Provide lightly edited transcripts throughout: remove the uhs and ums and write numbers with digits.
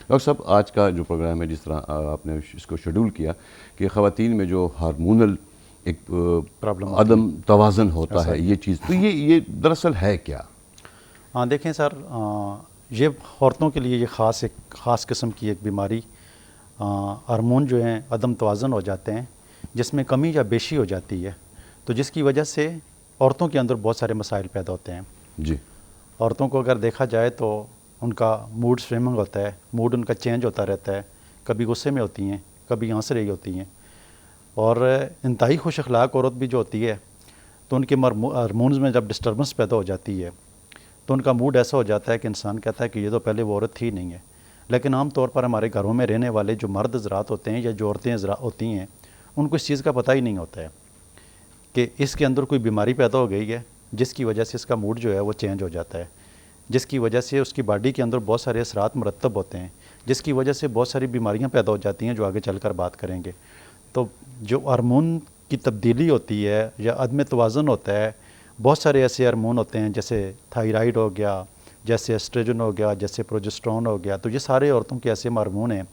Doctor صاحب آج کا جو پروگرام ہے، جس طرح آپ نے اس کو شیڈول کیا کہ خواتین میں جو ہارمونل ایک عدم توازن ہوتا ہے یہ چیز، تو یہ دراصل ہے کیا؟ ہاں دیکھیں سر، یہ عورتوں کے لیے یہ ایک خاص قسم کی ایک بیماری، ہارمون جو ہیں عدم توازن ہو جاتے ہیں، جس میں کمی یا بیشی ہو جاتی ہے، تو جس کی وجہ سے عورتوں کے اندر بہت سارے مسائل پیدا ہوتے ہیں. جی. عورتوں کو اگر دیکھا جائے تو ان کا موڈ سوئنگ ہوتا ہے، موڈ ان کا چینج ہوتا رہتا ہے، کبھی غصے میں ہوتی ہیں، کبھی ہنس رہی ہوتی ہیں. اور انتہائی خوش اخلاق عورت بھی جو ہوتی ہے تو ان کے ہارمونز میں جب ڈسٹربنس پیدا ہو جاتی ہے تو ان کا موڈ ایسا ہو جاتا ہے کہ انسان کہتا ہے کہ یہ تو پہلے وہ عورت تھی نہیں ہے. لیکن عام طور پر ہمارے گھروں میں رہنے والے جو مرد حضرات ہوتے ہیں یا جو عورتیں ہوتی ہیں، ان کو اس چیز کا پتہ ہی نہیں ہوتا ہے کہ اس کے اندر کوئی بیماری پیدا ہو گئی ہے، جس کی وجہ سے اس کا موڈ جو ہے وہ چینج ہو جاتا ہے، جس کی وجہ سے اس کی باڈی کے اندر بہت سارے اثرات مرتب ہوتے ہیں، جس کی وجہ سے بہت ساری بیماریاں پیدا ہو جاتی ہیں جو آگے چل کر بات کریں گے. تو جو ہارمون کی تبدیلی ہوتی ہے یا عدم توازن ہوتا ہے، بہت سارے ایسے ہارمون ہوتے ہیں جیسے تھائرائیڈ ہو گیا، جیسے ایسٹروجن ہو گیا، جیسے پروجسٹرون ہو گیا. تو یہ سارے عورتوں کے ایسے ہارمون ہیں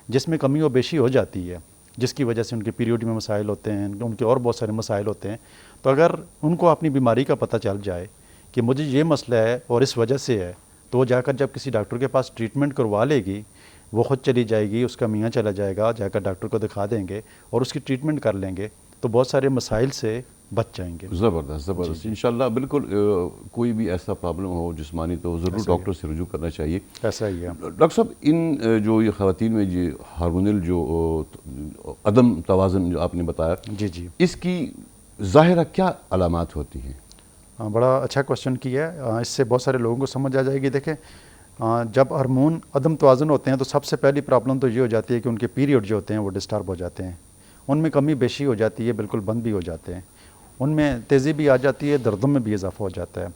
جس میں کمی و بیشی ہو جاتی ہے، جس کی وجہ سے ان کے پیریڈ میں مسائل ہوتے ہیں، ان کے اور بہت سارے مسائل ہوتے ہیں. تو اگر ان کو اپنی بیماری کا پتہ چل جائے کہ مجھے یہ مسئلہ ہے اور اس وجہ سے ہے، تو وہ جا کر جب کسی ڈاکٹر کے پاس ٹریٹمنٹ کروا لے گی، وہ خود چلی جائے گی، اس کا میاں چلا جائے گا، جا کر ڈاکٹر کو دکھا دیں گے اور اس کی ٹریٹمنٹ کر لیں گے، تو بہت سارے مسائل سے بچ جائیں گے. زبردست زبردست. انشاءاللہ بالکل کوئی بھی ایسا پرابلم ہو جسمانی تو ضرور ڈاکٹر سے رجوع کرنا چاہیے. ایسا ہی ہے ڈاکٹر صاحب، ان جو یہ خواتین میں یہ ہارمونل جو عدم توازن جو آپ نے بتایا، جی جی، اس کی ظاہرہ کیا علامات ہوتی ہیں؟ بڑا اچھا کوشچن کیا ہے. اس سے بہت سارے لوگوں کو سمجھ آ جائے گی. دیکھیں، جب ہارمون عدم توازن ہوتے ہیں تو سب سے پہلی پرابلم تو یہ ہو جاتی ہے کہ ان کے پیریڈ جو ہوتے ہیں وہ ڈسٹرب ہو جاتے ہیں، ان میں کمی بیشی ہو جاتی ہے، بالکل بند بھی ہو جاتے ہیں، ان میں تیزی بھی آ جاتی ہے، دردوں میں بھی اضافہ ہو جاتا ہے.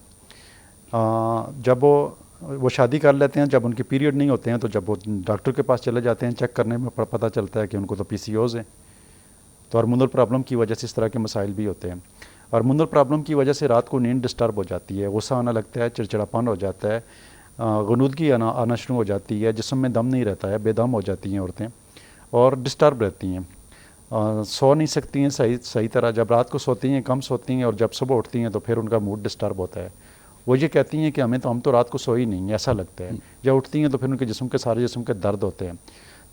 جب وہ شادی کر لیتے ہیں، جب ان کے پیریڈ نہیں ہوتے ہیں تو جب وہ ڈاکٹر کے پاس چلے جاتے ہیں، چیک کرنے میں پتہ چلتا ہے کہ ان کو تو PCOS ہیں. تو ہارمونل پرابلم کی وجہ سے اس طرح کے مسائل بھی ہوتے ہیں. ہارمونل پرابلم کی وجہ سے رات کو نیند ڈسٹرب ہو جاتی ہے، غصہ آنا لگتا ہے، چڑچڑاپن ہو جاتا ہے، غنودگی آنا شروع ہو جاتی ہے، جسم میں دم نہیں رہتا ہے، بے دم ہو جاتی ہیں عورتیں اور ڈسٹرب رہتی ہیں، سو نہیں سکتی ہیں صحیح طرح. جب رات کو سوتی ہیں کم سوتی ہیں، اور جب صبح اٹھتی ہیں تو پھر ان کا موڈ ڈسٹرب ہوتا ہے. وہ یہ کہتی ہیں کہ ہم تو رات کو سوئی نہیں، ایسا لگتا ہے. جب اٹھتی ہیں تو پھر ان کے سارے جسم کے درد ہوتے ہیں.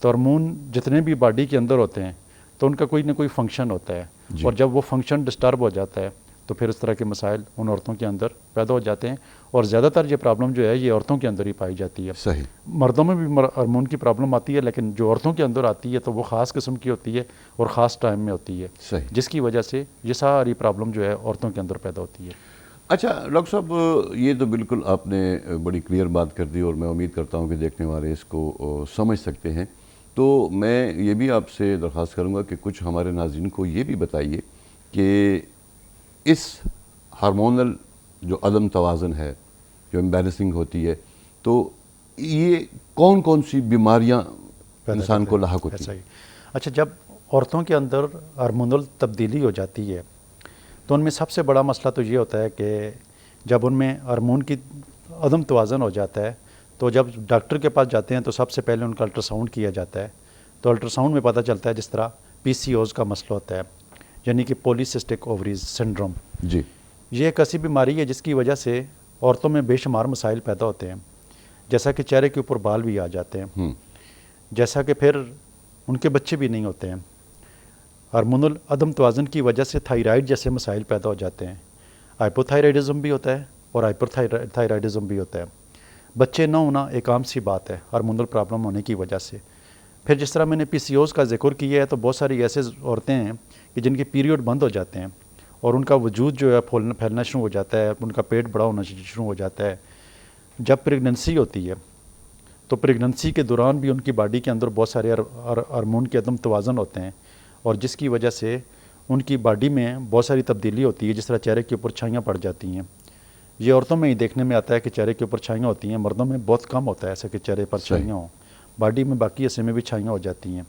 تو ہارمون جتنے بھی باڈی کے اندر ہوتے ہیں تو ان کا کوئی نہ کوئی فنکشن ہوتا ہے، اور جب وہ فنکشن ڈسٹرب ہو جاتا ہے تو پھر اس طرح کے مسائل ان عورتوں کے اندر پیدا ہو جاتے ہیں. اور زیادہ تر یہ پرابلم جو ہے یہ عورتوں کے اندر ہی پائی جاتی ہے. صحیح. مردوں میں بھی ہارمون کی پرابلم آتی ہے، لیکن جو عورتوں کے اندر آتی ہے تو وہ خاص قسم کی ہوتی ہے اور خاص ٹائم میں ہوتی ہے. صحیح. جس کی وجہ سے یہ ساری پرابلم جو ہے عورتوں کے اندر پیدا ہوتی ہے. اچھا ڈاکٹر صاحب، یہ تو بالکل آپ نے بڑی کلیئر بات کر دی، اور میں امید کرتا ہوں کہ دیکھنے والے اس کو سمجھ سکتے ہیں. تو میں یہ بھی آپ سے درخواست کروں گا کہ کچھ ہمارے ناظرین کو یہ بھی بتائیے کہ اس ہارمونل جو عدم توازن ہے، جو امبیلنسنگ ہوتی ہے، تو یہ کون کون سی بیماریاں انسان کو لاحق ہوتی ہیں؟ اچھا، جب عورتوں کے اندر ہارمونل تبدیلی ہو جاتی ہے تو ان میں سب سے بڑا مسئلہ تو یہ ہوتا ہے کہ جب ان میں ہارمون کی عدم توازن ہو جاتا ہے تو جب ڈاکٹر کے پاس جاتے ہیں تو سب سے پہلے ان کا الٹرا ساؤنڈ کیا جاتا ہے. تو الٹرا ساؤنڈ میں پتہ چلتا ہے جس طرح PCOS کا مسئلہ ہوتا ہے، یعنی کہ پولی سسٹک اووریز سنڈروم. جی. یہ ایک ایسی بیماری ہے جس کی وجہ سے عورتوں میں بے شمار مسائل پیدا ہوتے ہیں، جیسا کہ چہرے کے اوپر بال بھی آ جاتے ہیں، جیسا کہ پھر ان کے بچے بھی نہیں ہوتے ہیں. ہارمونل عدم توازن کی وجہ سے تھائرائیڈ جیسے مسائل پیدا ہو جاتے ہیں. ہائپو تھائرائڈزم بھی ہوتا ہے اور ہائپر تھائرائڈزم بھی ہوتا ہے. بچے نہ ہونا ایک عام سی بات ہے ہارمونل پرابلم ہونے کی وجہ سے. پھر جس طرح میں نے PCOS کا ذکر کیا ہے تو بہت ساری ایسے عورتیں ہیں کہ جن کے پیریڈ بند ہو جاتے ہیں اور ان کا وجود جو ہے پھیلنا شروع ہو جاتا ہے، ان کا پیٹ بڑا ہونا شروع ہو جاتا ہے. جب پریگننسی ہوتی ہے تو پریگننسی کے دوران بھی ان کی باڈی کے اندر بہت سارے ہارمون کے عدم توازن ہوتے ہیں، اور جس کی وجہ سے ان کی باڈی میں بہت ساری تبدیلی ہوتی ہے، جس طرح چہرے کے اوپر چھائیاں پڑ جاتی ہیں. یہ عورتوں میں ہی دیکھنے میں آتا ہے کہ چہرے کے اوپر چھائیاں ہوتی ہیں، مردوں میں بہت کم ہوتا ہے ایسا کہ چہرے پر چھائیاں ہوں. باڈی میں باقی حصے میں بھی چھائیاں ہو جاتی ہیں.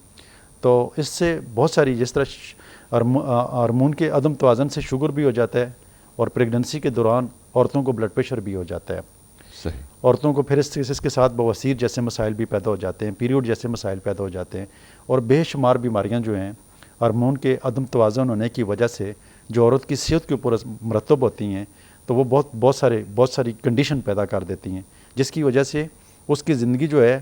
تو اس سے بہت ساری، جس طرح ہارمون کے عدم توازن سے شوگر بھی ہو جاتا ہے، اور پریگننسی کے دوران عورتوں کو بلڈ پریشر بھی ہو جاتا ہے. صحیح. عورتوں کو پھر اس کے ساتھ بواسیر جیسے مسائل بھی پیدا ہو جاتے ہیں، پیریوڈ جیسے مسائل پیدا ہو جاتے ہیں، اور بے شمار بیماریاں جو ہیں ہارمون کے عدم توازن ہونے کی وجہ سے جو عورت کی صحت کے اوپر مرتب ہوتی ہیں، تو وہ بہت ساری کنڈیشن پیدا کر دیتی ہیں، جس کی وجہ سے اس کی زندگی جو ہے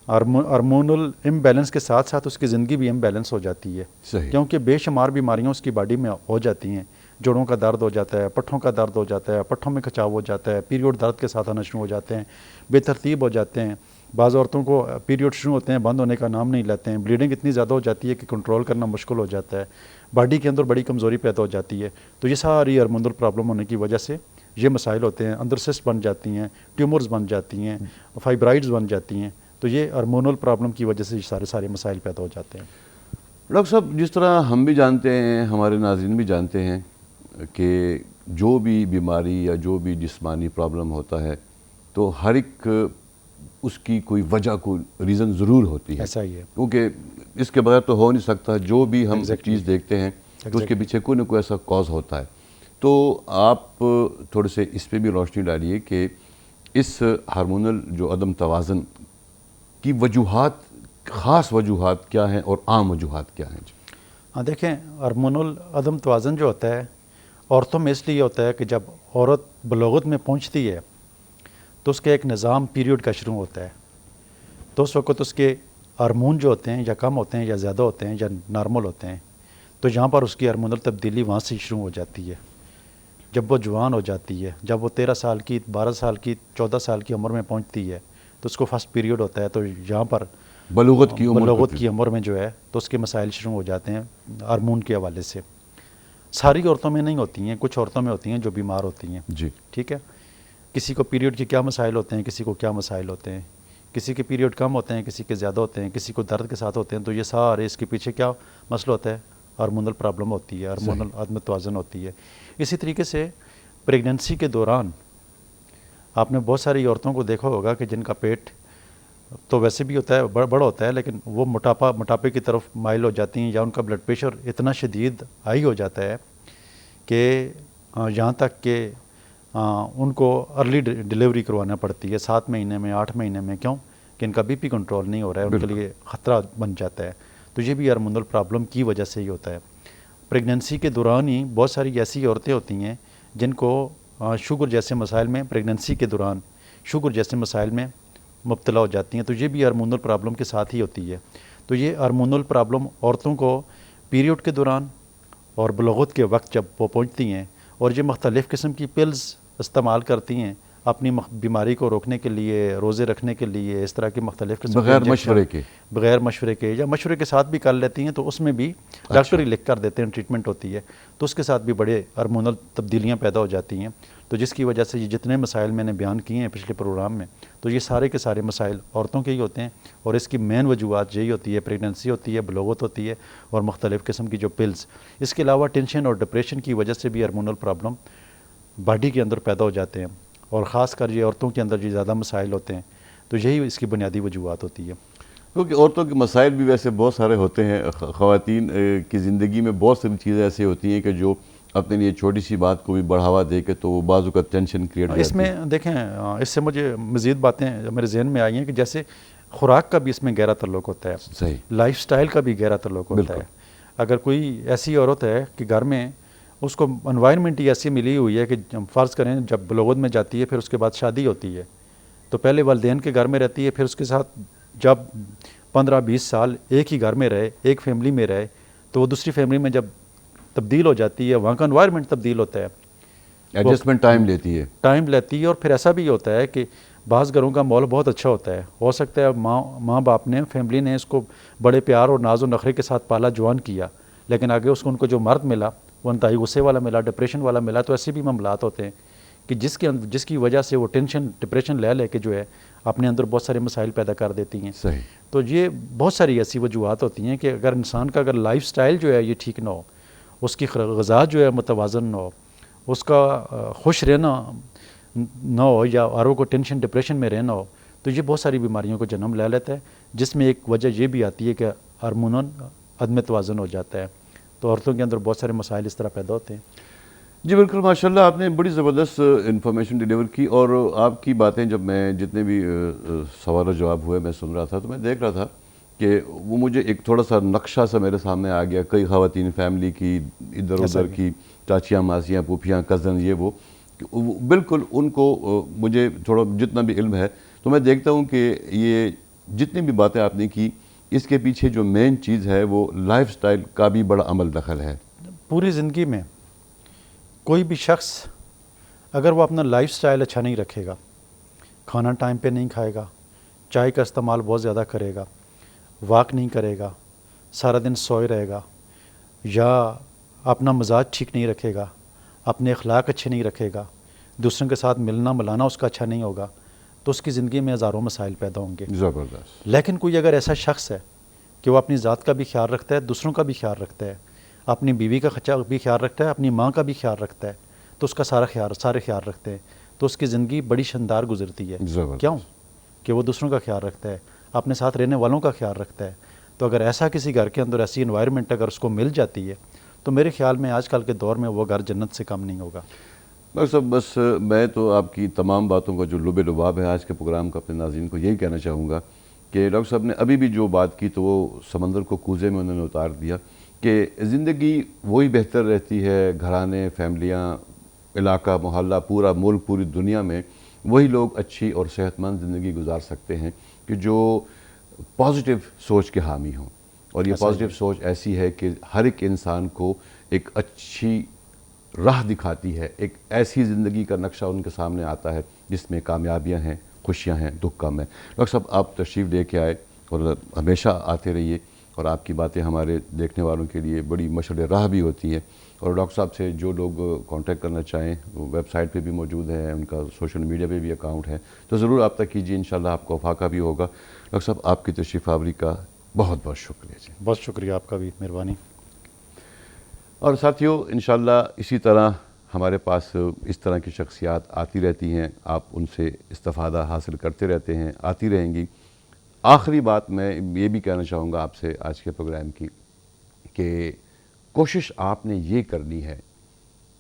ہارمونل امبیلنس کے ساتھ ساتھ اس کی زندگی بھی امبیلنس ہو جاتی ہے. صحیح. کیونکہ بے شمار بیماریاں اس کی باڈی میں ہو جاتی ہیں. جوڑوں کا درد ہو جاتا ہے، پٹھوں کا درد ہو جاتا ہے، پٹھوں میں کھچاؤ ہو جاتا ہے، پیریوڈ درد کے ساتھ آنا شروع ہو جاتے ہیں، بے ترتیب ہو جاتے ہیں. بعض عورتوں کو پیریوڈ شروع ہوتے ہیں بند ہونے کا نام نہیں لیتے ہیں، بلیڈنگ اتنی زیادہ ہو جاتی ہے کہ کنٹرول کرنا مشکل ہو جاتا ہے، باڈی کے اندر بڑی کمزوری پیدا ہو جاتی ہے. تو یہ ساری ہارمونل پرابلم ہونے کی وجہ سے یہ مسائل ہوتے ہیں. اندر سسٹ بن جاتی ہیں، ٹیومرز بن جاتی ہیں، فائبرائڈز بن جاتی ہیں. تو یہ ہارمونل پرابلم کی وجہ سے یہ سارے مسائل پیدا ہو جاتے ہیں. ڈاکٹر صاحب، جس طرح ہم بھی جانتے ہیں، ہمارے ناظرین بھی جانتے ہیں کہ جو بھی بیماری یا جو بھی جسمانی پرابلم ہوتا ہے تو ہر ایک اس کی کوئی وجہ، کوئی ریزن ضرور ہوتی ہے. ایسا ہی ہے، کیونکہ اس کے بغیر تو ہو نہیں سکتا. جو بھی ہم چیز دیکھتے ہیں تو اس کے پیچھے کوئی نہ کوئی ایسا کاز ہوتا ہے. تو آپ تھوڑے سے اس پہ بھی روشنی ڈالیے کہ اس ہارمونل جو عدم توازن کی وجوہات، خاص وجوہات کیا ہیں اور عام وجوہات کیا ہیں. ہاں دیکھیں، ہارمونل عدم توازن جو ہوتا ہے عورتوں میں اس لیے ہوتا ہے کہ جب عورت بلوغت میں پہنچتی ہے تو اس کا ایک نظام پیریوڈ کا شروع ہوتا ہے. تو اس وقت اس کے ہارمون جو ہوتے ہیں یا کم ہوتے ہیں یا زیادہ ہوتے ہیں یا نارمل ہوتے ہیں. تو یہاں پر اس کی ہارمونل تبدیلی وہاں سے شروع ہو جاتی ہے. جب وہ جوان ہو جاتی ہے، جب وہ 13 سال کی، 12 سال کی، 14 سال کی عمر میں پہنچتی ہے تو اس کو فرسٹ پیریوڈ ہوتا ہے. تو یہاں پر بلوغت کی عمر میں جو ہے تو اس کے مسائل شروع ہو جاتے ہیں ہارمون کے حوالے سے. ساری عورتوں میں نہیں ہوتی ہیں، کچھ عورتوں میں ہوتی ہیں جو بیمار ہوتی ہیں. جی. ٹھیک ہے. کسی کو پیریوڈ کے کیا مسائل ہوتے ہیں، کسی کو کیا مسائل ہوتے ہیں، کسی کے پیریوڈ کم ہوتے ہیں، کسی کے زیادہ ہوتے ہیں، کسی کو درد کے ساتھ ہوتے ہیں. تو یہ سارے اس کے پیچھے کیا مسئلہ ہوتا ہے؟ ہارمونل پرابلم ہوتی ہے، ہارمونل عدم توازن ہوتی ہے. اسی طریقے سے پریگننسی کے دوران آپ نے بہت ساری عورتوں کو دیکھا ہوگا کہ جن کا پیٹ تو ویسے بھی ہوتا ہے، بڑا ہوتا ہے، لیکن وہ موٹاپے کی طرف مائل ہو جاتی ہیں، یا ان کا بلڈ پریشر اتنا شدید ہائی ہو جاتا ہے کہ یہاں تک کہ ان کو ارلی ڈیلیوری کروانا پڑتی ہے 7 مہینے میں، 8 مہینے میں. کیوں؟ کہ ان کا بی پی کنٹرول نہیں ہو رہا ہے، ان کے لیے خطرہ بن جاتا ہے. تو یہ بھی ہارمونل پرابلم کی وجہ سے ہی ہوتا ہے. پریگننسی کے دوران ہی بہت ساری ایسی عورتیں ہوتی ہیں جن کو شوگر جیسے مسائل میں، پریگننسی کے دوران شوگر جیسے مسائل میں مبتلا ہو جاتی ہیں. تو یہ بھی ہارمونل پرابلم کے ساتھ ہی ہوتی ہے. تو یہ ہارمونل پرابلم عورتوں کو پیریوڈ کے دوران اور بلوغت کے وقت جب وہ پہنچتی ہیں اور یہ مختلف قسم کی پلز استعمال کرتی ہیں اپنی بیماری کو روکنے کے لیے، روزے رکھنے کے لیے، اس طرح کی مختلف قسم بغیر مشورے کے یا مشورے کے ساتھ بھی کر لیتی ہیں. تو اس میں بھی ڈاکٹر ہی لکھ کر دیتے ہیں، ٹریٹمنٹ ہوتی ہے. تو اس کے ساتھ بھی بڑے ہارمونل تبدیلیاں پیدا ہو جاتی ہیں. تو جس کی وجہ سے یہ جتنے مسائل میں نے بیان کیے ہیں پچھلے پروگرام میں، تو یہ سارے کے سارے مسائل عورتوں کے ہی ہوتے ہیں. اور اس کی مین وجوہات یہی ہوتی ہے، پریگننسی ہوتی ہے، بلوغت ہوتی ہے، اور مختلف قسم کی جو پلز. اس کے علاوہ ٹینشن اور ڈپریشن کی وجہ سے بھی ہارمونل پرابلم باڈی کے اندر پیدا ہو جاتے ہیں، اور خاص کر یہ عورتوں کے اندر یہ زیادہ مسائل ہوتے ہیں. تو یہی اس کی بنیادی وجوہات ہوتی ہے. کیونکہ عورتوں کے مسائل بھی ویسے بہت سارے ہوتے ہیں. خواتین کی زندگی میں بہت ساری چیزیں ایسی ہوتی ہیں کہ جو اپنے لیے چھوٹی سی بات کو بھی بڑھاوا دے کے تو وہ بعض اوقات ٹینشن کریٹ کرتی ہے. اس میں دیکھیں، اس سے مجھے مزید باتیں میرے ذہن میں آئی ہیں کہ جیسے خوراک کا بھی اس میں گہرا تعلق ہوتا ہے، صحیح، لائف سٹائل کا بھی گہرا تعلق ہوتا ہے. اگر کوئی ایسی عورت ہے کہ گھر میں اس کو انوائرمنٹ ہی ایسی ملی ہوئی ہے کہ فرض کریں جب بلوغت میں جاتی ہے، پھر اس کے بعد شادی ہوتی ہے، تو پہلے والدین کے گھر میں رہتی ہے، پھر اس کے ساتھ جب 15-20 سال ایک ہی گھر میں رہے، ایک فیملی میں رہے، تو وہ دوسری فیملی میں جب تبدیل ہو جاتی ہے، وہاں کا انوائرمنٹ تبدیل ہوتا ہے، ایڈجسٹمنٹ ٹائم لیتی ہے. اور پھر ایسا بھی ہوتا ہے کہ بعض گھروں کا ماحول بہت اچھا ہوتا ہے. ہو سکتا ہے ماں باپ نے، فیملی نے اس کو بڑے پیار اور ناز و نخرے کے ساتھ پالا، جوان کیا، لیکن آگے اس کو ان کو جو مرد ملا وہ انتہائی غصے والا ملا، ڈپریشن والا ملا. تو ایسے بھی معاملات ہوتے ہیں کہ جس کی وجہ سے وہ ٹینشن ڈپریشن لے کے جو ہے اپنے اندر بہت سارے مسائل پیدا کر دیتی ہیں. صحیح. تو یہ بہت ساری ایسی وجوہات ہوتی ہیں کہ اگر انسان کا اگر لائف سٹائل جو ہے یہ ٹھیک نہ ہو، اس کی غذا جو ہے متوازن نہ ہو، اس کا خوش رہنا نہ ہو، یا اور کو ٹینشن ڈپریشن میں رہنا ہو، تو یہ بہت ساری بیماریوں کو جنم لے لیتا ہے. جس میں ایک وجہ یہ بھی آتی ہے کہ ہارمونل عدم توازن ہو جاتا ہے. تو عورتوں کے اندر بہت سارے مسائل اس طرح پیدا ہوتے ہیں. جی بالکل، ماشاءاللہ آپ نے بڑی زبردست انفارمیشن ڈیلیور کی، اور آپ کی باتیں جب میں جتنے بھی سوال و جواب ہوئے میں سن رہا تھا تو میں دیکھ رہا تھا کہ وہ مجھے ایک تھوڑا سا نقشہ سا میرے سامنے آ گیا، کئی خواتین فیملی کی، ادھر ایسا ادھر بھی کی، چاچیاں، ماسیاں، پھوپھیاں، کزن، یہ وہ بالکل ان کو مجھے تھوڑا جتنا بھی علم ہے تو میں دیکھتا ہوں کہ یہ جتنی بھی باتیں آپ نے کی، اس کے پیچھے جو مین چیز ہے وہ لائف سٹائل کا بھی بڑا عمل دخل ہے۔ پوری زندگی میں کوئی بھی شخص اگر وہ اپنا لائف سٹائل اچھا نہیں رکھے گا، کھانا ٹائم پہ نہیں کھائے گا، چائے کا استعمال بہت زیادہ کرے گا، واک نہیں کرے گا، سارا دن سوئے رہے گا، یا اپنا مزاج ٹھیک نہیں رکھے گا، اپنے اخلاق اچھے نہیں رکھے گا، دوسروں کے ساتھ ملنا ملانا اس کا اچھا نہیں ہوگا، تو اس کی زندگی میں ہزاروں مسائل پیدا ہوں گے۔ زبردست۔ لیکن کوئی اگر ایسا شخص ہے کہ وہ اپنی ذات کا بھی خیال رکھتا ہے، دوسروں کا بھی خیال رکھتا ہے، اپنی بیوی کا بھی خیال رکھتا ہے، اپنی ماں کا بھی خیال رکھتا ہے، تو اس کا سارے خیال رکھتے ہیں، تو اس کی زندگی بڑی شاندار گزرتی ہے۔ زبردست۔ کیوں؟ کہ وہ دوسروں کا خیال رکھتا ہے، اپنے ساتھ رہنے والوں کا خیال رکھتا ہے۔ تو اگر ایسا کسی گھر کے اندر ایسی انوائرمنٹ اگر اس کو مل جاتی ہے تو میرے خیال میں آج کل کے دور میں وہ گھر جنت سے کم نہیں ہوگا۔ ڈاکٹر صاحب، بس میں تو آپ کی تمام باتوں کا جو لب لباب ہے آج کے پروگرام کا، اپنے ناظرین کو یہی کہنا چاہوں گا کہ ڈاکٹر صاحب نے ابھی بھی جو بات کی تو وہ سمندر کو کوزے میں انہوں نے اتار دیا کہ زندگی وہی بہتر رہتی ہے، گھرانے، فیملیاں، علاقہ، محلہ، پورا ملک، پوری دنیا میں وہی لوگ اچھی اور صحت مند زندگی گزار سکتے ہیں کہ جو پازیٹیو سوچ کے حامی ہوں، اور یہ پازیٹیو سوچ ایسی ہے کہ ہر ایک انسان کو ایک اچھی راہ دکھاتی ہے، ایک ایسی زندگی کا نقشہ ان کے سامنے آتا ہے جس میں کامیابیاں ہیں، خوشیاں ہیں، دکھ کم ہے۔ ڈاکٹر صاحب، آپ تشریف لے کے آئے اور ہمیشہ آتے رہیے، اور آپ کی باتیں ہمارے دیکھنے والوں کے لیے بڑی مشعل راہ بھی ہوتی ہیں۔ اور ڈاکٹر صاحب سے جو لوگ کانٹیکٹ کرنا چاہیں وہ ویب سائٹ پہ بھی موجود ہے، ان کا سوشل میڈیا پہ بھی اکاؤنٹ ہے، تو ضرور آپ تک کیجیے، انشاءاللہ آپ کو افاقہ بھی ہوگا۔ ڈاکٹر صاحب، آپ کی تشریف آوری کا بہت بہت شکریہ جی۔ بہت شکریہ آپ کا بھی، مہربانی۔ اور ساتھیوں، انشاءاللہ اسی طرح ہمارے پاس اس طرح کی شخصیات آتی رہتی ہیں، آپ ان سے استفادہ حاصل کرتے رہتے ہیں، آتی رہیں گی۔ آخری بات میں یہ بھی کہنا چاہوں گا آپ سے آج کے پروگرام کی کہ کوشش آپ نے یہ کرنی ہے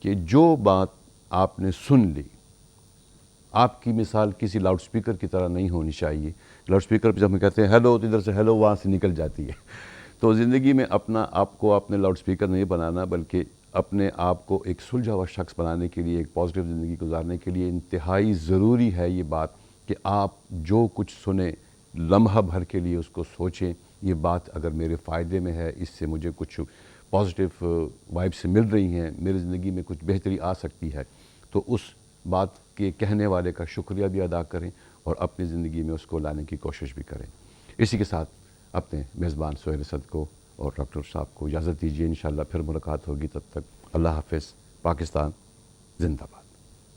کہ جو بات آپ نے سن لی، آپ کی مثال کسی لاؤڈ سپیکر کی طرح نہیں ہونی چاہیے۔ لاؤڈ سپیکر پہ جب ہم کہتے ہیں ہیلو تو ادھر سے ہیلو وہاں سے نکل جاتی ہے۔ تو زندگی میں آپ کو اپنے لاؤڈ سپیکر نہیں بنانا، بلکہ اپنے آپ کو ایک سلجھا ہوا شخص بنانے کے لیے، ایک پازیٹیو زندگی گزارنے کے لیے انتہائی ضروری ہے یہ بات کہ آپ جو کچھ سنیں لمحہ بھر کے لیے اس کو سوچیں، یہ بات اگر میرے فائدے میں ہے، اس سے مجھے کچھ پازیٹیو وائبس مل رہی ہیں، میری زندگی میں کچھ بہتری آ سکتی ہے، تو اس بات کے کہنے والے کا شکریہ بھی ادا کریں اور اپنی زندگی میں اس کو لانے کی کوشش بھی کریں۔ اسی کے ساتھ اپنے میزبان سہیل اسد کو اور ڈاکٹر صاحب کو اجازت دیجیے، انشاءاللہ پھر ملاقات ہوگی، تب تک اللہ حافظ۔ پاکستان زندہ باد۔